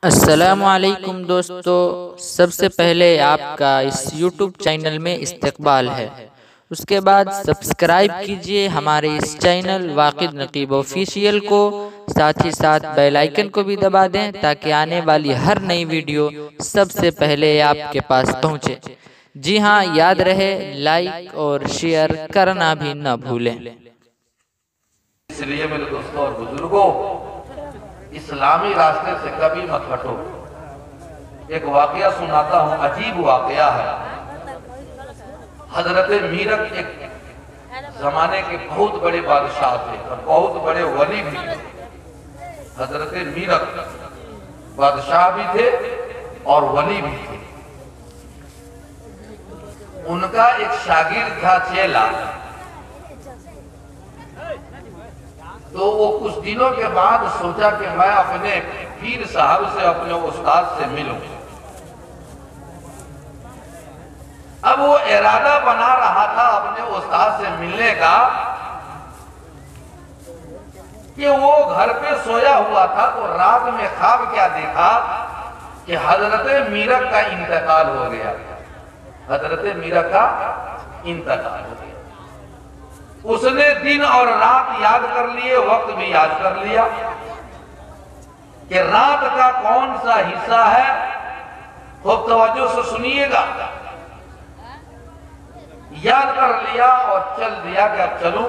अस्सलामुअलैकुम दोस्तों, सबसे पहले आपका इस YouTube चैनल में इस्तकबाल है। उसके बाद सब्सक्राइब कीजिए हमारे इस चैनल वाकिद नकीब ऑफिशियल को। साथ ही साथ बेल आइकन को भी दबा दें ताकि आने वाली हर नई वीडियो सबसे पहले आपके पास पहुंचे। जी हाँ, याद रहे लाइक और शेयर करना भी न भूलें। इसलिए मेरे दोस्तों और बुजुर्गों, इस्लामी रास्ते से कभी मत हटो। एक वाकया सुनाता हूँ, अजीब वाकया है। हजरत मीरक एक जमाने के बहुत बड़े बादशाह थे और बहुत बड़े वली भी थे। हजरत मीरक बादशाह भी थे और वली भी थे। उनका एक शागिर्द था, चेला। तो वो कुछ दिनों के बाद सोचा कि मैं अपने पीर साहब से, अपने उस्ताद से मिलूं। अब वो इरादा बना रहा था अपने उस्ताद से मिलने का कि वो घर पे सोया हुआ था। तो रात में ख्वाब क्या देखा कि हजरत मीरक का इंतकाल हो गया। हजरत मीरक का इंतकाल हो गया। उसने दिन और रात याद कर लिए, वक्त भी याद कर लिया कि रात का कौन सा हिस्सा है। खूब तवज्जो से सुनिएगा। याद कर लिया और चल दिया कि अब चलूं।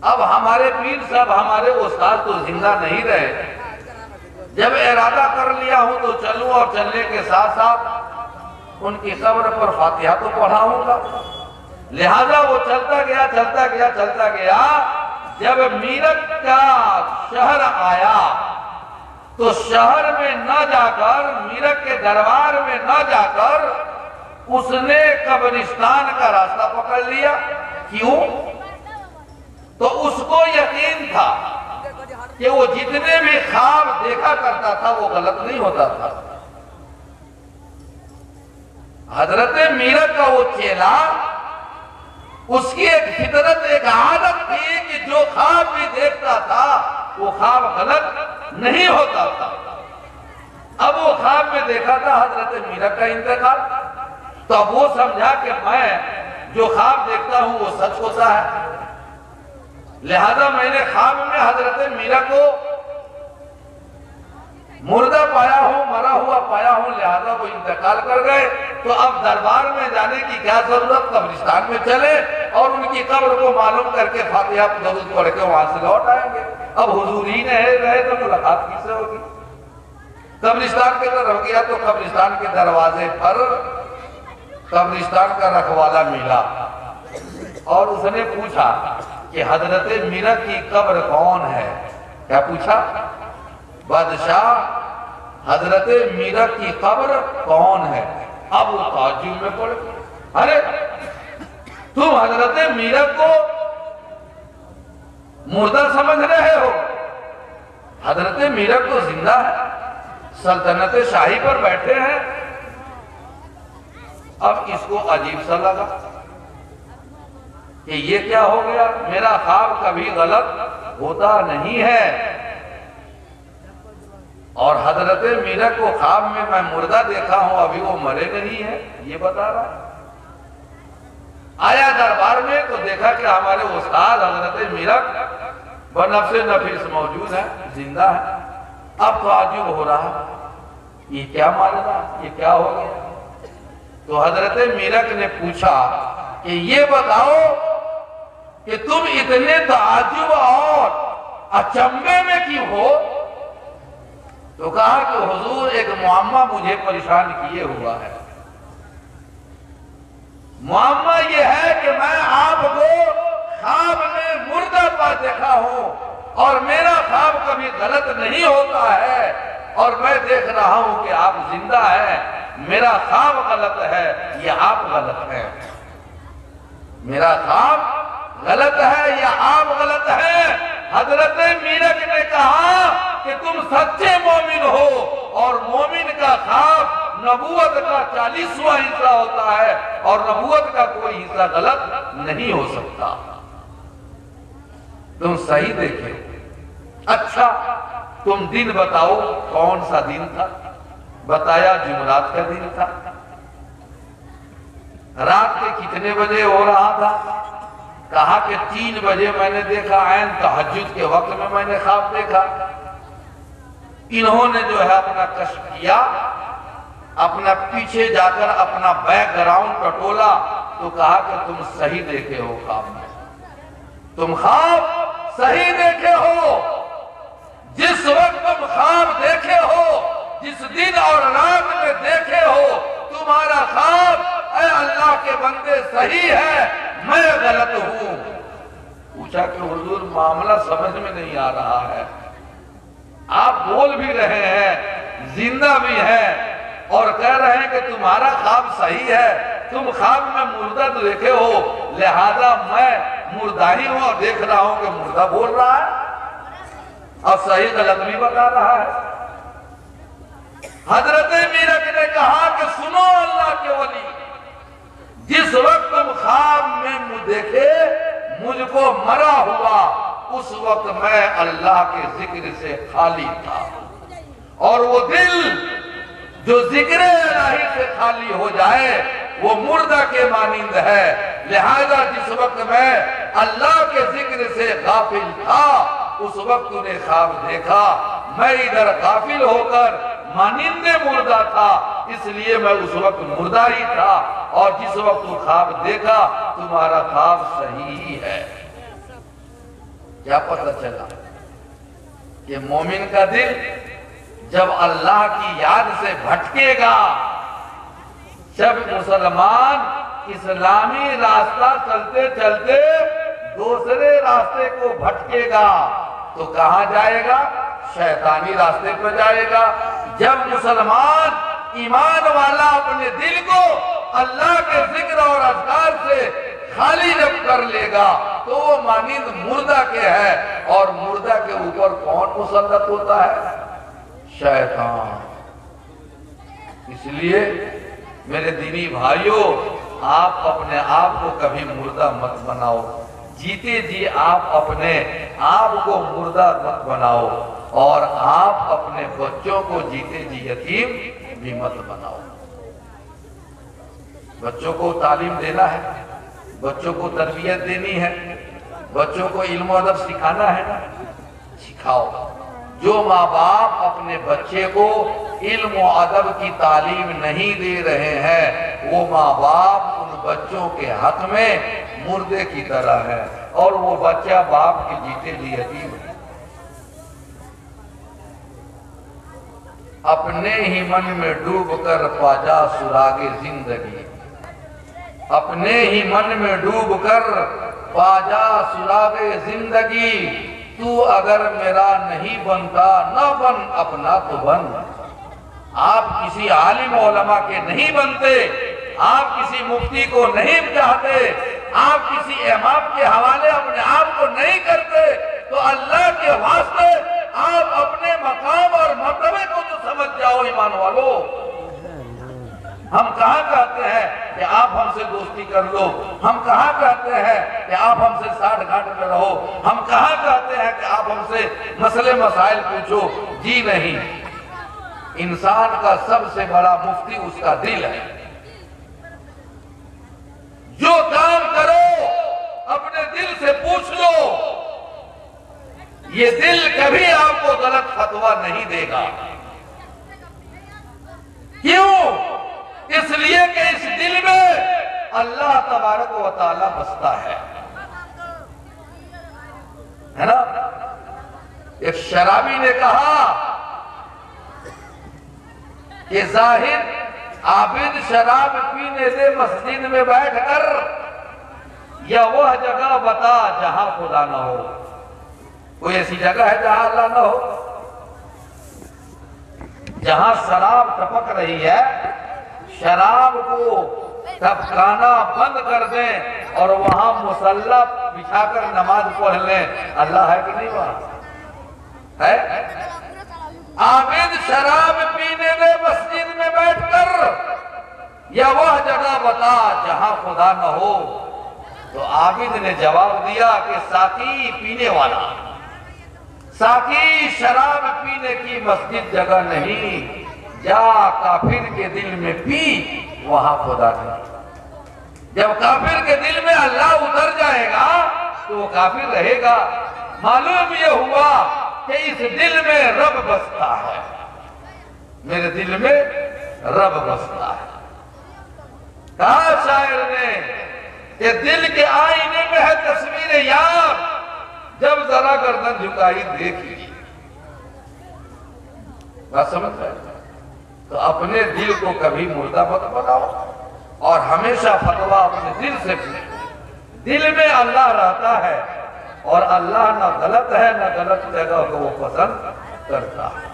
अब हमारे पीर साहब, हमारे उस्ताद तो जिंदा नहीं रहे। जब इरादा कर लिया हूं तो चलूं और चलने के साथ साथ उनकी कब्र पर फातिहा तो पढ़ाऊंगा। लिहाजा वो चलता गया, चलता गया, चलता गया। जब मीरक का शहर आया तो शहर में न जाकर, मीरक के दरबार में न जाकर उसने कब्रिस्तान का रास्ता पकड़ लिया। क्यों? तो उसको यकीन था कि वो जितने भी ख्वाब देखा करता था वो गलत नहीं होता था। हजरत मीरक का वो चेला, उसकी एक फितरत, एक आदत थी कि जो ख्वाब भी देखता था वो ख्वाब गलत नहीं होता था। अब वो ख्वाब में देखा था हजरत मीरक का इंतकाल। तो अब वो समझा कि मैं जो ख्वाब देखता हूं वो सच होता है। लिहाजा मैंने ख्वाब में हजरत मीरक को मुर्दा पाया हूं, मरा हुआ पाया हूं। लिहाजा वो इंतकाल कर गए। तो अब दरबार में जाने की क्या जरूरत, कब्रिस्तान में चले और उनकी कब्र को मालूम करके फातिहा दरूद पढ़ के वहां से लौट आएंगे। अब हुजूर ही नहीं रहे तो मुलाकात किससे होगी। कब्रिस्तान की तरफ गया तो कब्रिस्तान के दरवाजे पर कब्रिस्तान का रखवाला मिला और उसने पूछा कि हजरत मीरक की कब्र कौन है। क्या पूछा? बादशाह, हजरत मीरक की कब्र कौन है? अब वो ताज्जुब में पड़ गए। अरे तुम हजरत मीरक को मुर्दा समझ रहे हो? हजरत मीरक तो जिंदा है, सल्तनत शाही पर बैठे हैं। अब इसको अजीब सा लगा कि ये क्या हो गया। मेरा ख्वाब कभी गलत होता नहीं है और हजरत मीरक को ख्वाब में मैं मुर्दा देखा हूं, अभी वो मरे नहीं है, ये बता रहा है। आया दरबार में तो देखा कि हमारे उस्ताद हजरत मीरक बनफ्से नफीस मौजूद है, जिंदा है। अब तो ताज्जुब हो रहा, ये क्या मालूम, ये क्या हो गया। तो हजरत मीरक ने पूछा कि ये बताओ कि तुम इतने ताज्जुब और अचंभे में क्यों हो। तो कहा कि हुजूर, एक मुअम्मा मुझे परेशान किए हुआ है। मुअम्मा ये है कि मैं आपको ख्वाब में मुर्दा पर देखा हूं और मेरा ख्वाब कभी गलत नहीं होता है और मैं देख रहा हूं कि आप जिंदा हैं। मेरा ख्वाब गलत है, ये आप गलत हैं। मेरा ख्वाब गलत है या आप गलत हैं। हजरत मीरक ने कहा कि तुम सच्चे मोमिन हो और मोमिन का ख्वाब नबूवत का 40वां हिस्सा होता है और नबूवत का कोई हिस्सा गलत नहीं हो सकता। तुम सही देखे। अच्छा, तुम दिन बताओ कौन सा दिन था। बताया जुमरात का दिन था। रात के कितने बजे हो रहा था? कहा कि 3 बजे मैंने देखा, ऐन तहज्जुद के वक्त में मैंने ख्वाब देखा। इन्होंने जो है अपना कष्ट किया, अपना पीछे जाकर अपना बैकग्राउंड टटोला तो कहा कि तुम सही देखे हो ख्वाब में, तुम ख्वाब सही देखे हो। जिस वक्त तुम ख्वाब देखे हो, जिस दिन और रात में देखे हो, तुम्हारा ख्वाब ऐ अल्लाह के बंदे सही है, मैं गलत हूं। पूछा कि हुजूर मामला समझ में नहीं आ रहा है, आप बोल भी रहे हैं, जिंदा भी हैं और कह रहे हैं कि तुम्हारा ख्वाब सही है, तुम ख्वाब में मुर्दा तो देखे हो, लिहाजा मैं मुर्दा ही हूं और देख रहा हूं कि मुर्दा बोल रहा है और सही गलत भी बता रहा है। हजरत मीरक ने कहा कि सुनो अल्लाह के वली, जिस वक्त तुम ख्वाब में देखे मुझको मरा हुआ, उस वक्त मैं अल्लाह के जिक्र से खाली था, और वो दिल जो जिक्र इलाही से खाली हो जाए वो मुर्दा के मानिंद है। लिहाजा जिस वक्त मैं अल्लाह के जिक्र से गाफिल था, उस वक्त तूने ख्वाब देखा, मैं इधर गाफिल होकर मानिंदे मुर्दा था, इसलिए मैं उस वक्त मुर्दा ही था, और जिस वक्त तू ख्वाब देखा तुम्हारा ख्वाब सही ही है। क्या पता चला कि मोमिन का दिल जब अल्लाह की याद से भटकेगा, जब मुसलमान इस्लामी रास्ता चलते चलते दूसरे रास्ते को भटकेगा तो कहां जाएगा? शैतानी रास्ते पर जाएगा। जब मुसलमान ईमान वाला अपने दिल को अल्लाह के जिक्र और अज़कार से खाली जब कर लेगा तो वो मानिंद मुर्दा के है, और मुर्दा के ऊपर कौन मुसल्लत होता है? शैतान। इसलिए मेरे दीनी भाइयों, आप अपने आप को कभी मुर्दा मत बनाओ, जीते जी आप अपने आप को मुर्दा मत बनाओ, और आप अपने बच्चों को जीते जी यतीम भी मत बनाओ। बच्चों को तालीम देना है, बच्चों को तरबियत देनी है, बच्चों को इल्म और अदब सिखाना है ना, सिखाओ। जो माँ बाप अपने बच्चे को इल्म और अदब की तालीम नहीं दे रहे हैं, वो माँ बाप उन बच्चों के हक में मुर्दे की तरह है, और वो बच्चा बाप के जीते जी यतीम है। अपने ही मन में डूब कर पाजा सुरागे जिंदगी, अपने ही मन में डूब कर पाजा सुरागे जिंदगी, तू अगर मेरा नहीं बनता न बन अपना तो बन। आप किसी आलिम उलमा के नहीं बनते, आप किसी मुफ्ती को नहीं चाहते, आप किसी इमाम के हवाले अपने आप को नहीं करते, तो अल्लाह के वास्ते आप अपने मकाम और मर्तबे को तो समझ जाओ ईमान वालों। हम कहाँ कहते हैं कि आप हमसे दोस्ती कर लो, हम कहाँ कहते हैं कि आप हमसे साठ गांठ में रहो, हम कहाँ कहते हैं कि आप हमसे मसले मसाइल पूछो। जी नहीं, इंसान का सबसे बड़ा मुफ्ती उसका दिल है। जो काम करो अपने दिल से पूछ लो, ये दिल कभी आपको गलत फतवा नहीं देगा। क्यों? इसलिए कि इस दिल में अल्लाह तबारक व तआला बसता है ना। एक शराबी ने कहा कि जाहिद आबिद शराब पीने से मस्जिद में बैठकर, या वह जगह बता जहां खुदा ना हो। कोई ऐसी जगह है जहां अल्लाह ना हो? जहां शराब टपक रही है, शराब को टपकाना बंद कर दें और वहां मुसल्ला बिछाकर नमाज पढ़ लें, अल्लाह है कि नहीं? वहां है। आबिद शराब पीने में मस्जिद में बैठकर, या वह जगह बता जहां खुदा न हो। तो आबिद ने जवाब दिया कि साकी पीने वाला, साकी शराब पीने की मस्जिद जगह नहीं, जा काफिर के दिल में पी वहां खुदा नहीं। जब काफिर के दिल में अल्लाह उतर जाएगा तो वो काफिर रहेगा। मालूम ये हुआ कि इस दिल में रब बसता है, मेरे दिल में रब बसता है। कहा शायर ने कि दिल के आईने में है तस्वीर यार, जब जरा गर्दन झुकाई देखी। बात समझ रहे? तो अपने दिल को कभी मुर्दा मत बनाओ और हमेशा फतवा अपने दिल से पूछो। दिल में अल्लाह रहता है और अल्लाह ना गलत है ना गलत जगह को वो पसंद करता है।